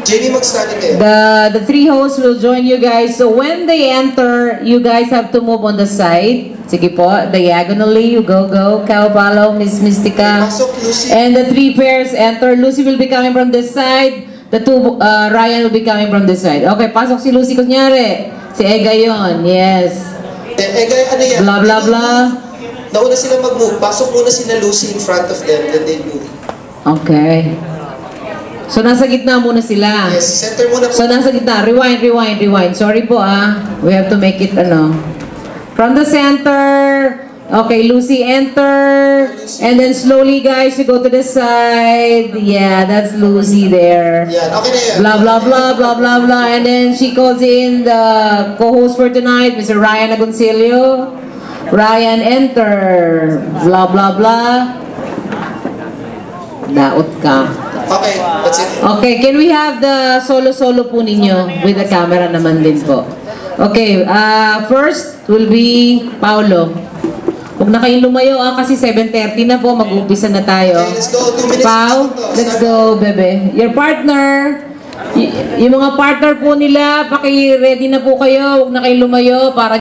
Jamie, mag-study kayo. The three hosts will join you guys. So when they enter, you guys have to move on the side. Sige po, diagonally, you go. Kao Palo, Miss Mystica. And the three pairs enter. Lucy will be coming from this side. The two, Ryan will be coming from this side. Okay, pasok si Lucy kunyari. Si Ega yun, yes. Ega, ano yan? Blah, blah, blah. Nauna sila mag-move. Pasok muna sila Lucy in front of them, then they move. Okay. So, nasa gitna muna sila. Yes, center muna po. So, nasa gitna. Rewind. Sorry po We have to make it, From the center. Okay, Lucy enter. And then slowly, guys, you go to the side. Yeah, that's Lucy there. Yeah, okay na yan. Blah, blah, blah. And then she calls in the co-host for tonight, Mr. Ryan Agoncillo. Ryan, enter. Blah, blah, blah. Daot ka. Okay, that's it. Okay, can we have the solo po ninyo with the camera naman din po? Okay, first will be Paulo. Huwag na kayong lumayo kasi 7:30 na po, mag-umpisa na tayo. Okay, let's go. 2 minutes. Pau, let's go, bebe. Your partner, yung mga partner po nila, paki-ready na po kayo, huwag na kayong lumayo para